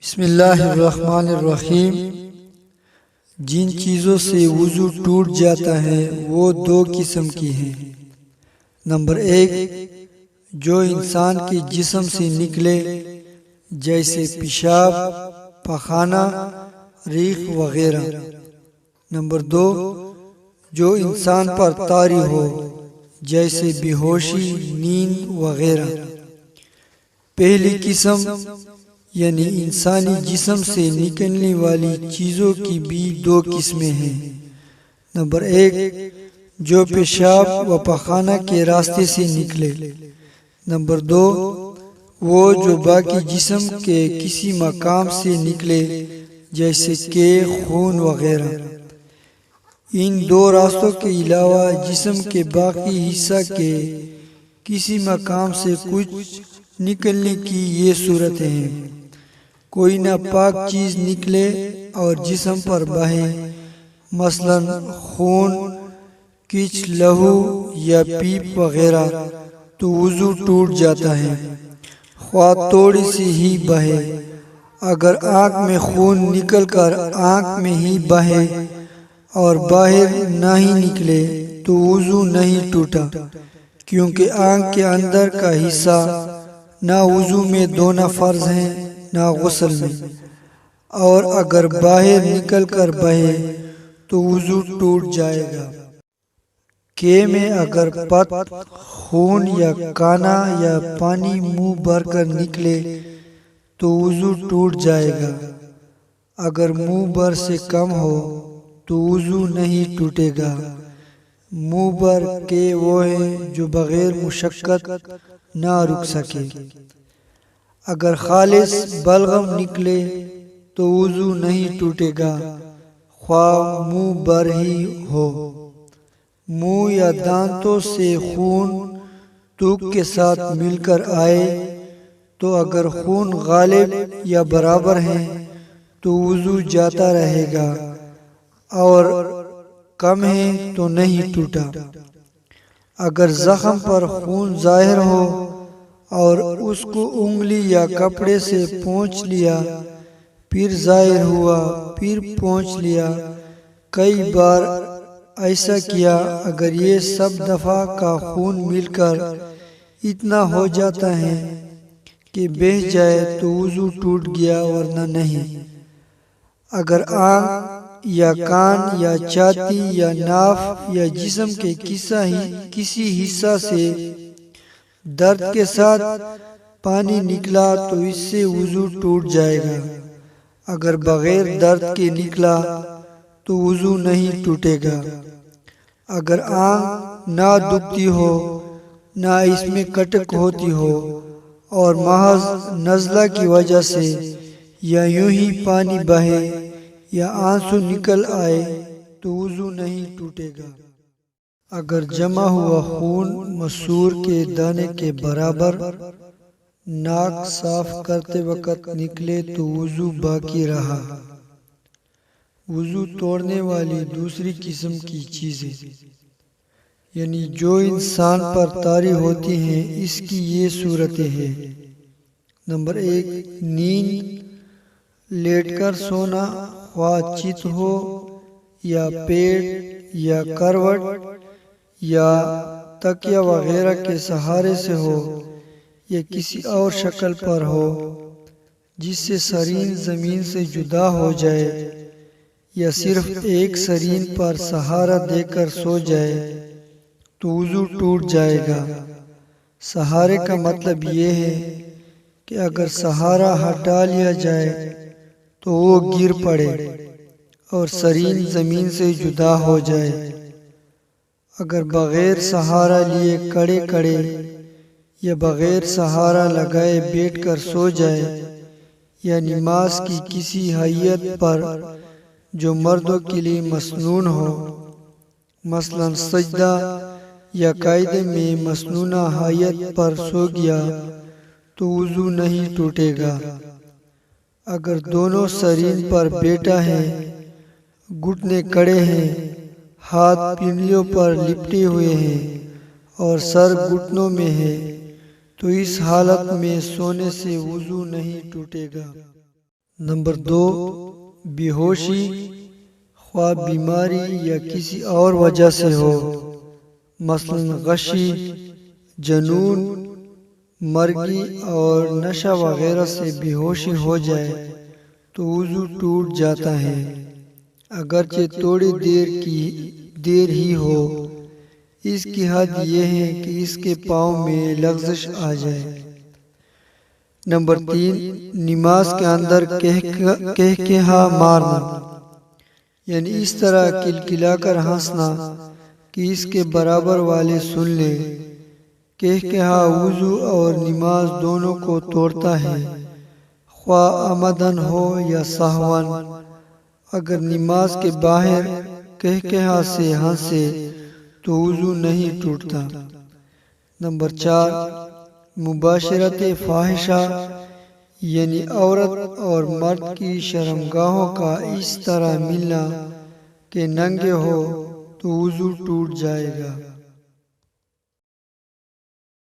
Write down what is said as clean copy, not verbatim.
بسم اللہ الرحمن الرحیم۔ جن چیزوں سے وضو ٹوٹ جاتا ہے وہ دو قسم کی ہیں۔ نمبر 1، جو انسان کے جسم سے نکلے جیسے پیشاب، پخانہ، ریق وغیرہ۔ نمبر 2، جو انسان پر طاری ہو جیسے بے ہوشی، نیند وغیرہ۔ پہلی قسم یعنی انسانی جسم سے نکلنے والی چیزوں کی بھی دو قسمیں ہیں۔ نمبر 1، جو پیشاب و پخانہ کے راستے سے نکلے۔ نمبر 2، وہ جو باقی جسم کے کسی مقام سے نکلے جیسے کہ خون وغیرہ۔ ان دو راستوں کے علاوہ جسم کے باقی حصہ کے کسی مقام سے کچھ نکلنے کی یہ صورتیں ہیں۔ کوئی ناپاک چیز نکلے اور جسم پر بہے، مثلا خون، کچ، لہو یا پیپ وغیرہ، تو وضو ٹوٹ جاتا ہے، خواہ تھوڑی سی ہی بہے۔ اگر آنکھ میں خون نکل کر آنکھ میں ہی بہے اور باہر نہ ہی نکلے تو وضو نہیں ٹوٹا، کیونکہ آنکھ کے اندر کا حصہ نہ وضو میں دھونا فرض ہے نہ غسل میں، اور اگر باہر نکل کر بہے تو وضو ٹوٹ جائے گا۔ کہ میں اگر پت، خون یا کانا یا پانی منہ بھر کر نکلے تو وضو ٹوٹ جائے گا۔ اگر منہ بھر سے کم ہو تو وضو نہیں ٹوٹے گا۔ منہ بھر کے وہ ہیں جو بغیر مشقت نہ رک سکے۔ اگر خالص بلغم نکلے تو وضو نہیں ٹوٹے گا، خواہ منہ بھر ہی ہو۔ منہ یا دانتوں سے خون تھوک کے ساتھ مل کر آئے تو اگر خون غالب یا برابر ہے تو وضو جاتا رہے گا، اور کم ہے تو نہیں ٹوٹا۔ اگر زخم پر خون ظاہر ہو اور اس کو انگلی یا کپڑے سے پونچھ لیا، پھر ظاہر ہوا، پھر پونچھ لیا، کئی بار ایسا کیا، اگر یہ سب دفعہ کا خون مل کر اتنا ہو جاتا ہے کہ بہہ جائے تو وضو ٹوٹ گیا، ورنہ نہیں۔ اگر آنکھ یا کان یا چھاتی یا ناف یا جسم کے کسی حصہ سے درد کے ساتھ پانی نکلا تو اس سے وضو ٹوٹ جائے گا۔ اگر بغیر درد کے نکلا تو وضو نہیں ٹوٹے گا۔ اگر آنکھ نہ دکھتی ہو، نہ اس میں کٹک ہوتی ہو، اور محض نزلہ کی وجہ سے یا یوں ہی پانی بہے یا آنسو نکل آئے تو وضو نہیں ٹوٹے گا۔ اگر جمع ہوا خون مسور کے دانے کے برابر ناک صاف کرتے وقت نکلے تو وضو باقی رہا۔ وضو توڑنے والی دوسری قسم کی چیزیں یعنی جو انسان پر طاری ہوتی ہیں، اس کی یہ صورتیں ہیں۔ نمبر 1، نیند، لیٹ کر سونا، خواہ چت ہو یا پیٹ یا کروٹ یا تکیہ وغیرہ کے سہارے سے ہو یا کسی اور شکل پر ہو جس سے سرین زمین سے جدا ہو جائے، یا صرف ایک سرین پر سہارا دے کر سو جائے تو وضو ٹوٹ جائے گا۔ سہارے کا مطلب یہ ہے کہ اگر سہارا ہٹا لیا جائے تو وہ گر پڑے اور سرین زمین سے جدا ہو جائے۔ اگر بغیر سہارا لیے کھڑے یا بغیر سہارا لگائے بیٹھ کر سو جائے، یا نماز کی کسی ہیئت پر جو مردوں کے لیے مسنون ہو، مثلا سجدہ یا قاعدے میں مسنونہ ہیئت پر سو گیا تو وضو نہیں ٹوٹے گا۔ اگر دونوں سرین پر بیٹھا ہے، گھٹنے کھڑے ہیں، ہاتھ پنڈلیوں پر لپٹے ہوئے ہیں اور سر گھٹنوں میں ہے تو اس حالت میں سونے سے وضو نہیں ٹوٹے گا۔ نمبر 2، بے ہوشی، خواہ بیماری یا کسی اور وجہ سے ہو، مثلا غشی، جنون، مرگی اور نشہ وغیرہ سے بے ہوشی ہو جائے تو وضو ٹوٹ جاتا ہے، اگرچہ تھوڑی دیر ہی ہو۔ اس کی حد یہ ہے کہ اس کے پاؤں میں لغزش آ جائے۔ نمبر 3، نماز کے اندر کہکہا مارنا، یعنی اس طرح کلکلا کر ہنسنا کہ اس کے برابر والے سن لیں۔ کہکہا وضو اور نماز دونوں کو توڑتا ہے، خواہ عمدن ہو یا سہون۔ اگر نماز کے باہر کہکہا سے ہنسے تو وضو نہیں ٹوٹتا۔ نمبر 4، مباشرت فاحشہ، یعنی عورت اور مرد کی شرمگاہوں کا اس طرح ملنا کہ ننگے ہو تو وضو ٹوٹ جائے گا۔